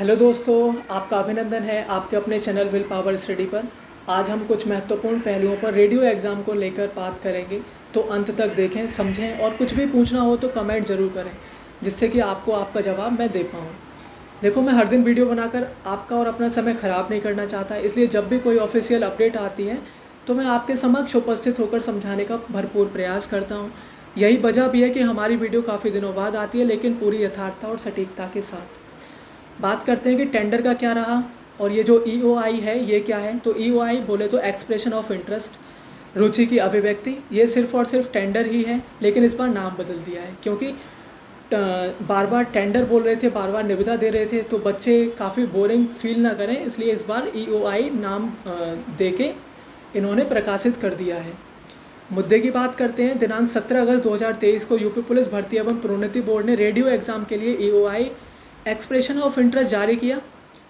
Hello दोस्तों, आपका अभिनंदन है आपके अपने चैनल विल पावर स्टडी पर। आज हम कुछ महत्वपूर्ण पहलुओं पर रेडियो एग्ज़ाम को लेकर बात करेंगे, तो अंत तक देखें, समझें और कुछ भी पूछना हो तो कमेंट ज़रूर करें, जिससे कि आपको आपका जवाब मैं दे पाऊँ। देखो, मैं हर दिन वीडियो बनाकर आपका और अपना समय ख़राब नहीं करना चाहता, इसलिए जब भी कोई ऑफिशियल अपडेट आती है तो मैं आपके समक्ष उपस्थित होकर समझाने का भरपूर प्रयास करता हूँ। यही वजह भी है कि हमारी वीडियो काफ़ी दिनों बाद आती है, लेकिन पूरी यथार्थता और सटीकता के साथ। बात करते हैं कि टेंडर का क्या रहा और ये जो ईओआई है ये क्या है। तो ईओआई बोले तो एक्सप्रेशन ऑफ इंटरेस्ट, रुचि की अभिव्यक्ति। ये सिर्फ और सिर्फ टेंडर ही है, लेकिन इस बार नाम बदल दिया है क्योंकि बार बार टेंडर बोल रहे थे, बार बार निविदा दे रहे थे, तो बच्चे काफ़ी बोरिंग फील ना करें, इसलिए इस बार ईओआई नाम दे के इन्होंने प्रकाशित कर दिया है। मुद्दे की बात करते हैं। दिनांक 17 अगस्त 2023 को यूपी पुलिस भर्ती एवं प्रोन्नति बोर्ड ने रेडियो एग्ज़ाम के लिए ईओआई एक्सप्रेशन ऑफ इंटरेस्ट जारी किया।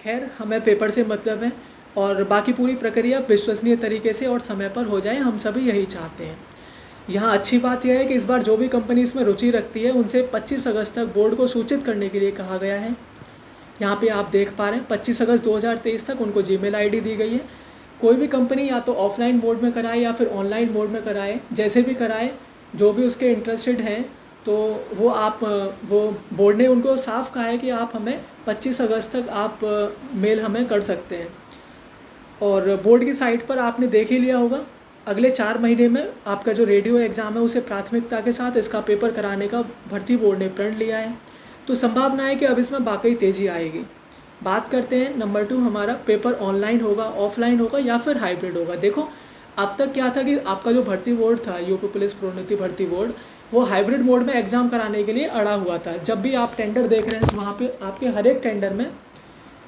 खैर, हमें पेपर से मतलब है और बाकी पूरी प्रक्रिया विश्वसनीय तरीके से और समय पर हो जाए, हम सभी यही चाहते हैं। यहाँ अच्छी बात यह है कि इस बार जो भी कंपनी इसमें रुचि रखती है उनसे 25 अगस्त तक बोर्ड को सूचित करने के लिए कहा गया है। यहाँ पे आप देख पा रहे हैं 25 अगस्त 2023 तक उनको जीमेल आईडी दी गई है। कोई भी कंपनी या तो ऑफलाइन मोड में कराए या फिर ऑनलाइन मोड में कराए, जैसे भी कराए, जो भी उसके इंटरेस्टेड हैं, तो वो बोर्ड ने उनको साफ कहा है कि आप हमें 25 अगस्त तक आप मेल हमें कर सकते हैं। और बोर्ड की साइट पर आपने देख ही लिया होगा, अगले 4 महीने में आपका जो रेडियो एग्ज़ाम है उसे प्राथमिकता के साथ इसका पेपर कराने का भर्ती बोर्ड ने प्रण लिया है। तो संभावना है कि अब इसमें वाकई तेज़ी आएगी। बात करते हैं नंबर 2, हमारा पेपर ऑनलाइन होगा, ऑफलाइन होगा या फिर हाइब्रिड होगा। देखो, अब तक क्या था कि आपका जो भर्ती बोर्ड था, यूपी पुलिस प्रोन्नति भर्ती बोर्ड, वो हाइब्रिड मोड में एग्ज़ाम कराने के लिए अड़ा हुआ था। जब भी आप टेंडर देख रहे हैं वहाँ पे आपके हर एक टेंडर में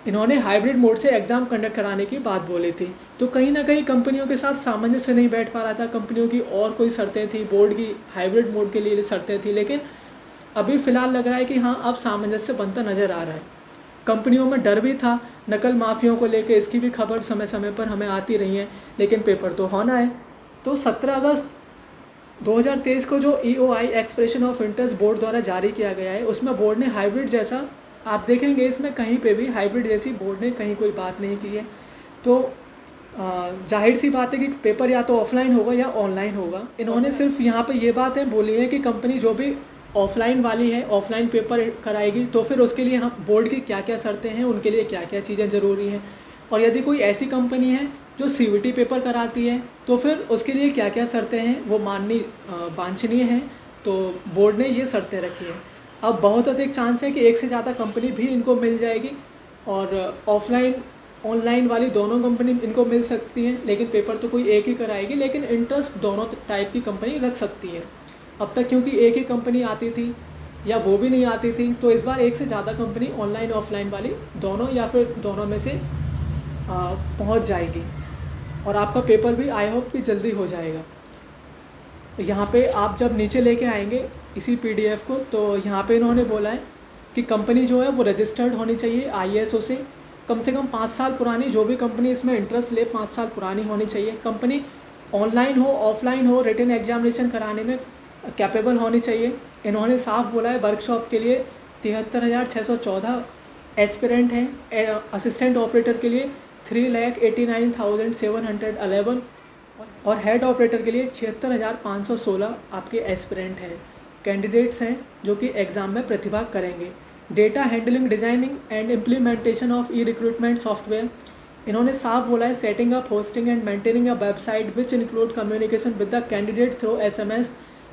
इन्होंने हाइब्रिड मोड से एग्ज़ाम कंडक्ट कराने की बात बोली थी। तो कहीं ना कहीं कंपनियों के साथ सामंजस्य नहीं बैठ पा रहा था, कंपनियों की और कोई शर्तें थी, बोर्ड की हाइब्रिड मोड के लिए शर्तें थी, लेकिन अभी फ़िलहाल लग रहा है कि हाँ, अब सामंजस्य बनता नज़र आ रहा है। कंपनियों में डर भी था नकल माफियों को लेकर, इसकी भी खबर समय समय पर हमें आती रही है, लेकिन पेपर तो होना है। तो 17 अगस्त 2023 को जो EOI expression of interest board द्वारा जारी किया गया है, उसमें बोर्ड ने हाइब्रिड जैसा, आप देखेंगे इसमें कहीं पे भी हाइब्रिड जैसी बोर्ड ने कहीं कोई बात नहीं की है। तो जाहिर सी बात है कि पेपर या तो ऑफलाइन होगा या ऑनलाइन होगा। इन्होंने सिर्फ यहाँ पे ये बातें बोली हैं कि कंपनी जो भी ऑफलाइन वाली है, ऑफलाइन पेपर कराएगी, तो फिर उसके लिए हम बोर्ड की क्या क्या शर्तें हैं, उनके लिए क्या क्या चीज़ें ज़रूरी हैं, और यदि कोई ऐसी कंपनी है जो सीवीटी पेपर कराती है तो फिर उसके लिए क्या क्या शर्तें हैं, वो वांछनीय हैं। तो बोर्ड ने ये शर्तें रखी हैं। अब बहुत अधिक चांस है कि एक से ज़्यादा कंपनी भी इनको मिल जाएगी, और ऑफलाइन ऑनलाइन वाली दोनों कंपनी इनको मिल सकती हैं, लेकिन पेपर तो कोई एक ही कराएगी, लेकिन इंटरेस्ट दोनों टाइप की कंपनी रख सकती है। अब तक क्योंकि एक ही कंपनी आती थी या वो भी नहीं आती थी, तो इस बार एक से ज़्यादा कंपनी ऑनलाइन ऑफलाइन वाली दोनों या फिर दोनों में से पहुंच जाएगी, और आपका पेपर भी आई होप कि जल्दी हो जाएगा। यहाँ पे आप जब नीचे लेके आएंगे इसी पीडीएफ को, तो यहाँ पे इन्होंने बोला है कि कंपनी जो है वो रजिस्टर्ड होनी चाहिए आईएसओ से, कम 5 साल पुरानी, जो भी कंपनी इसमें इंटरेस्ट ले 5 साल पुरानी होनी चाहिए। कंपनी ऑनलाइन हो ऑफलाइन हो रिटन एग्जामिनेशन कराने में कैपेबल होनी चाहिए। इन्होंने साफ बोला है वर्कशॉप के लिए 73,614 एस्पिरेंट हैं, असिस्टेंट ऑपरेटर के लिए 3,89,711 और हेड ऑपरेटर के लिए 76,516 आपके एस्पिरेंट हैं, कैंडिडेट्स हैं जो कि एग्ज़ाम में प्रतिभाग करेंगे। Data handling, designing and implementation of E recruitment software, इन्होंने साफ बोला है setting up, hosting and maintaining a website which include communication with the candidate through SMS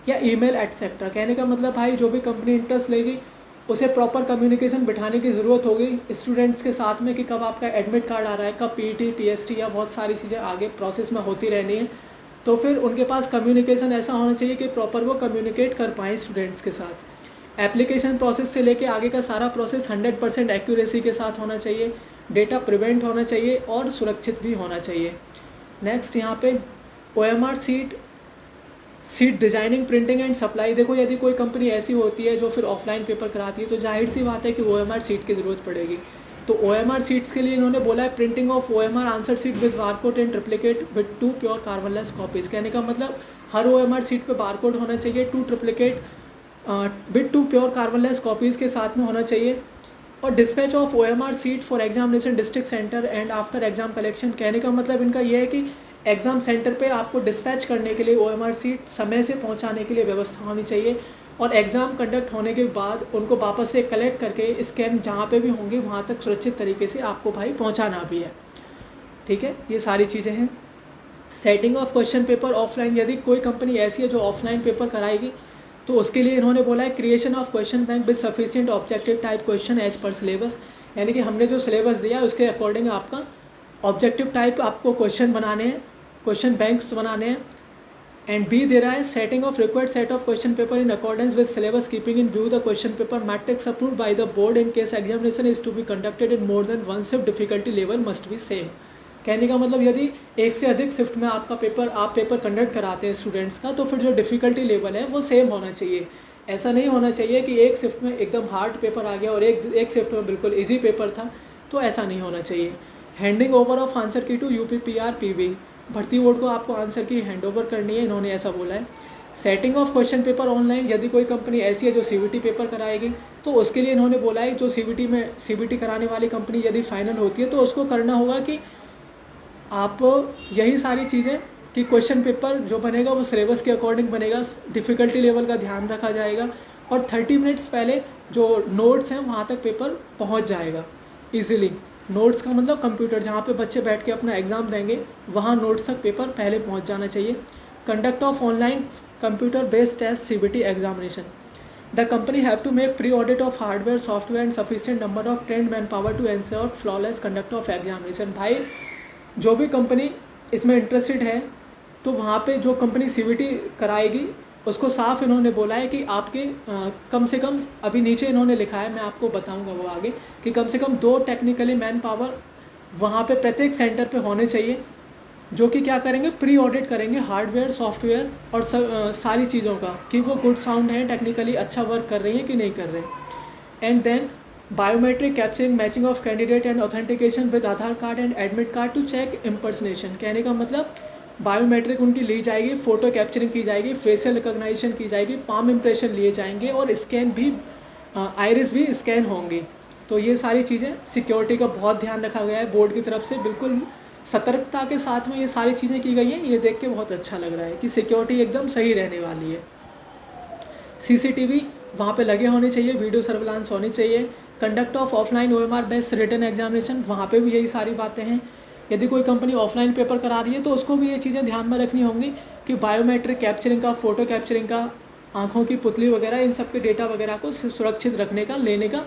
या ईमेल एटसेट्रा। कहने का मतलब भाई, जो भी कंपनी इंटरेस्ट लेगी उसे प्रॉपर कम्युनिकेशन बिठाने की ज़रूरत होगी स्टूडेंट्स के साथ में, कि कब आपका एडमिट कार्ड आ रहा है, कब पीटी टीएसटी या बहुत सारी चीज़ें आगे प्रोसेस में होती रहनी है। तो फिर उनके पास कम्युनिकेशन ऐसा होना चाहिए कि प्रॉपर वो कम्युनिकेट कर पाएँ स्टूडेंट्स के साथ। एप्लीकेशन प्रोसेस से लेके आगे का सारा प्रोसेस 100% एक्यूरेसी के साथ होना चाहिए, डेटा प्रिवेंट होना चाहिए और सुरक्षित भी होना चाहिए। नेक्स्ट यहाँ पे OMR seat designing, printing and supply. देखो, यदि कोई कंपनी ऐसी होती है जो फिर ऑफलाइन पेपर कराती है, तो जाहिर सी बात है कि OMR सीट की ज़रूरत पड़ेगी। तो OMR सीट्स के लिए इन्होंने बोला है printing of OMR answer sheet with barcode and triplicate with 2 pure carbonless copies. कहने का मतलब हर OMR सीट पे बारकोड होना चाहिए, 2 triplicate with 2 pure carbonless copies के साथ में होना चाहिए। और dispatch of OMR sheet for examination district centre and after exam collection, कहने का मतलब इनका ये है कि एग्ज़ाम सेंटर पे आपको डिस्पैच करने के लिए OMR सीट समय से पहुंचाने के लिए व्यवस्था होनी चाहिए, और एग्ज़ाम कंडक्ट होने के बाद उनको वापस से कलेक्ट करके स्कैन जहाँ पे भी होंगे वहाँ तक सुरक्षित तरीके से आपको भाई पहुँचाना भी है। ठीक है, ये सारी चीज़ें हैं। Setting of question paper offline, यदि कोई कंपनी ऐसी है जो ऑफलाइन पेपर कराएगी तो उसके लिए इन्होंने बोला है creation of question bank with sufficient objective type question as per syllabus, यानी कि हमने जो सिलेबस दिया है उसके अकॉर्डिंग आपका ऑब्जेक्टिव टाइप आपको क्वेश्चन बनाने हैं, क्वेश्चन बैंक्स बनाने हैं। एंड बी दे रहा है setting of required set of question paper in accordance with syllabus keeping in view the question paper matrix approved by the board in case examination is to be conducted in more than one shift difficulty level must be same. कहने का मतलब यदि एक से अधिक shift में आप paper conduct कराते हैं स्टूडेंट्स का, तो फिर जो डिफ़िकल्टी लेवल है वो सेम होना चाहिए। ऐसा नहीं होना चाहिए कि एक शिफ्ट में एकदम हार्ड पेपर आ गया और एक शिफ्ट में बिल्कुल इजी पेपर था, तो ऐसा नहीं होना चाहिए। हैंडिंग ओवर ऑफ आंसर की टू UPPR PV, भर्ती बोर्ड को आपको आंसर की हैंड ओवर करनी है, इन्होंने ऐसा बोला है। Setting of question paper online, यदि कोई कंपनी ऐसी है जो CBT पेपर कराएगी तो उसके लिए इन्होंने बोला है जो CBT कराने वाली कंपनी यदि फाइनल होती है तो उसको करना होगा कि आप यही सारी चीज़ें कि क्वेश्चन पेपर जो बनेगा वो सिलेबस के अकॉर्डिंग बनेगा, डिफ़िकल्टी लेवल का ध्यान रखा जाएगा, और 30 मिनट्स पहले जो नोट्स हैं वहाँ तक पेपर पहुँच जाएगा ईजिली। नोट्स का मतलब कंप्यूटर जहाँ पे बच्चे बैठ के अपना एग्ज़ाम देंगे वहाँ नोट्स तक पेपर पहले पहुँच जाना चाहिए। Conduct of online computer based test CBT examination, the company have to make pre audit of hardware software and sufficient number of trained manpower to ensure flawless conduct of examination. भाई जो भी company इसमें interested है तो वहाँ पे जो company CBT कराएगी उसको साफ इन्होंने बोला है कि आपके कम से कम, अभी नीचे इन्होंने लिखा है, मैं आपको बताऊंगा वो आगे, कि कम से कम 2 टेक्निकली मैन पावर वहाँ पे प्रत्येक सेंटर पे होने चाहिए, जो कि क्या करेंगे, प्री ऑडिट करेंगे हार्डवेयर सॉफ्टवेयर और सारी चीज़ों का कि वो गुड साउंड है, टेक्निकली अच्छा वर्क कर रही है कि नहीं कर रहे। And then biometric capturing matching of candidate and authentication with Aadhaar card and admit card to check impersonation. कहने का मतलब बायोमेट्रिक उनकी ली जाएगी, फ़ोटो कैप्चरिंग की जाएगी, फेशियल रिकॉग्निशन की जाएगी, पाम इम्प्रेशन लिए जाएंगे और स्कैन भी, आइरिस भी स्कैन होंगी। तो ये सारी चीज़ें सिक्योरिटी का बहुत ध्यान रखा गया है बोर्ड की तरफ से, बिल्कुल सतर्कता के साथ में ये सारी चीज़ें की गई हैं। ये देख के बहुत अच्छा लग रहा है कि सिक्योरिटी एकदम सही रहने वाली है। CCTV वहाँ पे लगे होने चाहिए, वीडियो सर्विलांस होनी चाहिए। Conduct of offline OMR based written examination, वहाँ पे भी यही सारी बातें हैं। यदि कोई कंपनी ऑफलाइन पेपर करा रही है तो उसको भी ये चीज़ें ध्यान में रखनी होंगी कि बायोमेट्रिक कैप्चरिंग का, फ़ोटो कैप्चरिंग का, आँखों की पुतली वगैरह, इन सब के डेटा वगैरह को सुरक्षित रखने का, लेने का,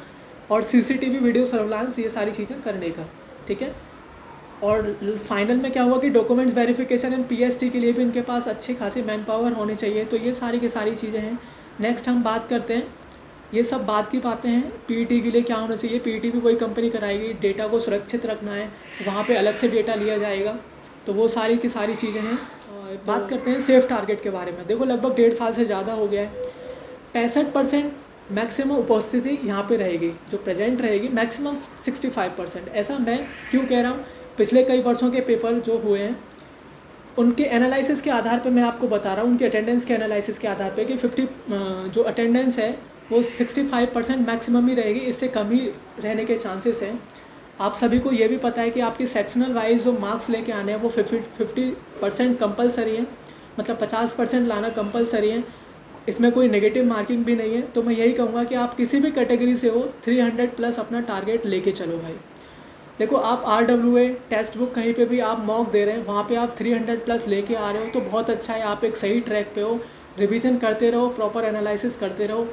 और CCTV वीडियो सर्विलांस, ये सारी चीज़ें करने का। ठीक है, और फाइनल में क्या हुआ कि डॉक्यूमेंट्स वेरिफिकेशन एंड PST के लिए भी इनके पास अच्छे खासे मैन पावर होने चाहिए। तो ये सारी की सारी चीज़ें हैं। नेक्स्ट हम बात करते हैं, ये सब बात की बातें हैं, PET के लिए क्या होना चाहिए। PET भी वही कंपनी कराएगी, डेटा को सुरक्षित रखना है, वहाँ पे अलग से डेटा लिया जाएगा, तो वो सारी की सारी चीज़ें हैं। बात करते हैं सेफ टारगेट के बारे में। देखो लगभग 1.5 साल से ज़्यादा हो गया है, 65% मैक्सिमम उपस्थिति यहाँ पे रहेगी, जो प्रेजेंट रहेगी, मैक्सिमम 65%। ऐसा मैं क्यों कह रहा हूँ, पिछले कई वर्षों के पेपर जो हुए हैं उनके एनालिसिस के आधार पे मैं आपको बता रहा हूँ, उनके अटेंडेंस के एनालिसिस के आधार पे कि 50 जो अटेंडेंस है वो 65% मैक्सिमम ही रहेगी, इससे कम ही रहने के चांसेस हैं। आप सभी को ये भी पता है कि आपकी सेक्शनल वाइज जो मार्क्स लेके आने हैं वो 50% कंपलसरी है, मतलब 50% लाना कंपलसरी है, इसमें कोई नेगेटिव मार्किंग भी नहीं है। तो मैं यही कहूँगा कि आप किसी भी कैटेगरी से हो 300+ अपना टारगेट लेके चलो भाई। देखो आप RWA टेक्स्ट बुक कहीं पे भी आप मॉक दे रहे हैं, वहाँ पे आप 300+ लेके आ रहे हो तो बहुत अच्छा है, आप एक सही ट्रैक पे हो। रिवीजन करते रहो, प्रॉपर एनालिसिस करते रहो।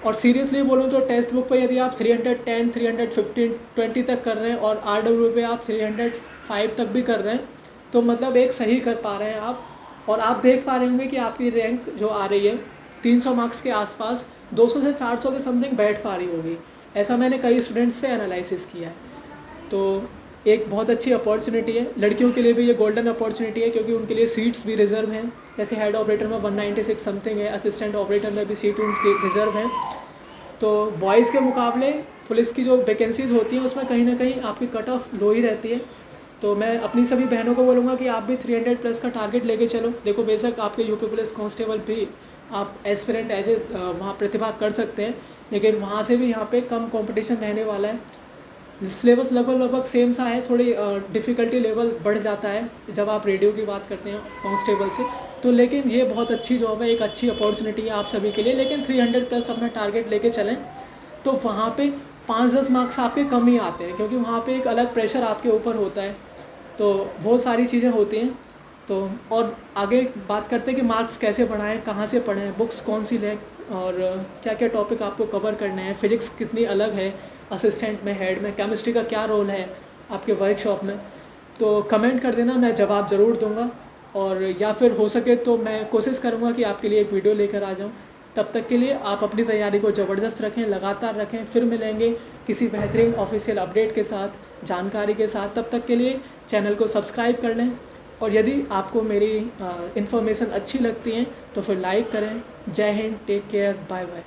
और सीरियसली बोलूँ तो टेक्स्ट बुक पे यदि आप 310, 315, 20 तक कर रहे हैं और RWA पे आप 305 तक भी कर रहे हैं, तो मतलब एक सही कर पा रहे हैं आप। और आप देख पा रहे होंगे कि आपकी रैंक जो आ रही है 300 मार्क्स के आसपास 200 से 400 के समथिंग बैठ पा रही होगी। ऐसा मैंने कई स्टूडेंट्स पे एनालिसिस किया है। तो एक बहुत अच्छी अपॉर्चुनिटी है, लड़कियों के लिए भी ये गोल्डन अपॉर्चुनिटी है, क्योंकि उनके लिए सीट्स भी रिजर्व हैं। जैसे हेड ऑपरेटर में 196 समथिंग है, असिस्टेंट ऑपरेटर में भी सीट उनकी रिजर्व हैं। तो बॉयज़ के मुकाबले पुलिस की जो वैकेंसीज़ होती हैं उसमें कहीं ना कहीं आपकी कट ऑफ लो ही रहती है। तो मैं अपनी सभी बहनों को बोलूँगा कि आप भी 300+ का टारगेट लेके चलो। देखो बेशक आपके यूपी पुलिस कांस्टेबल भी आप एस्पिरेंट एज ए वहाँ प्रतिभा कर सकते हैं, लेकिन वहाँ से भी यहाँ पे कम कंपटीशन रहने वाला है। सिलेबस लगभग सेम सा है, थोड़ी डिफ़िकल्टी लेवल बढ़ जाता है जब आप रेडियो की बात करते हैं कांस्टेबल से। तो लेकिन ये बहुत अच्छी जॉब है, एक अच्छी अपॉर्चुनिटी है आप सभी के लिए। लेकिन 300 प्लस अपना टारगेट लेके चलें तो वहाँ पे 5-10 मार्क्स आपके कम ही आते हैं, क्योंकि वहाँ पे एक अलग प्रेशर आपके ऊपर होता है। तो बहुत सारी चीज़ें होती हैं। तो और आगे बात करते हैं कि मार्क्स कैसे बढ़ाएं, कहाँ से पढ़ें, बुक्स कौन सी लें और क्या क्या टॉपिक आपको कवर करने हैं, फिज़िक्स कितनी अलग है असिस्टेंट में, हेड में, केमिस्ट्री का क्या रोल है आपके वर्कशॉप में। तो कमेंट कर देना, मैं जवाब ज़रूर दूंगा। और या फिर हो सके तो मैं कोशिश करूंगा कि आपके लिए एक वीडियो लेकर आ जाऊं। तब तक के लिए आप अपनी तैयारी को ज़बरदस्त रखें, लगातार रखें। फिर मिलेंगे किसी बेहतरीन ऑफिशियल अपडेट के साथ, जानकारी के साथ। तब तक के लिए चैनल को सब्सक्राइब कर लें, और यदि आपको मेरी इन्फॉर्मेशन अच्छी लगती है तो फिर लाइक करें। जय हिंद, टेक केयर, बाय बाय।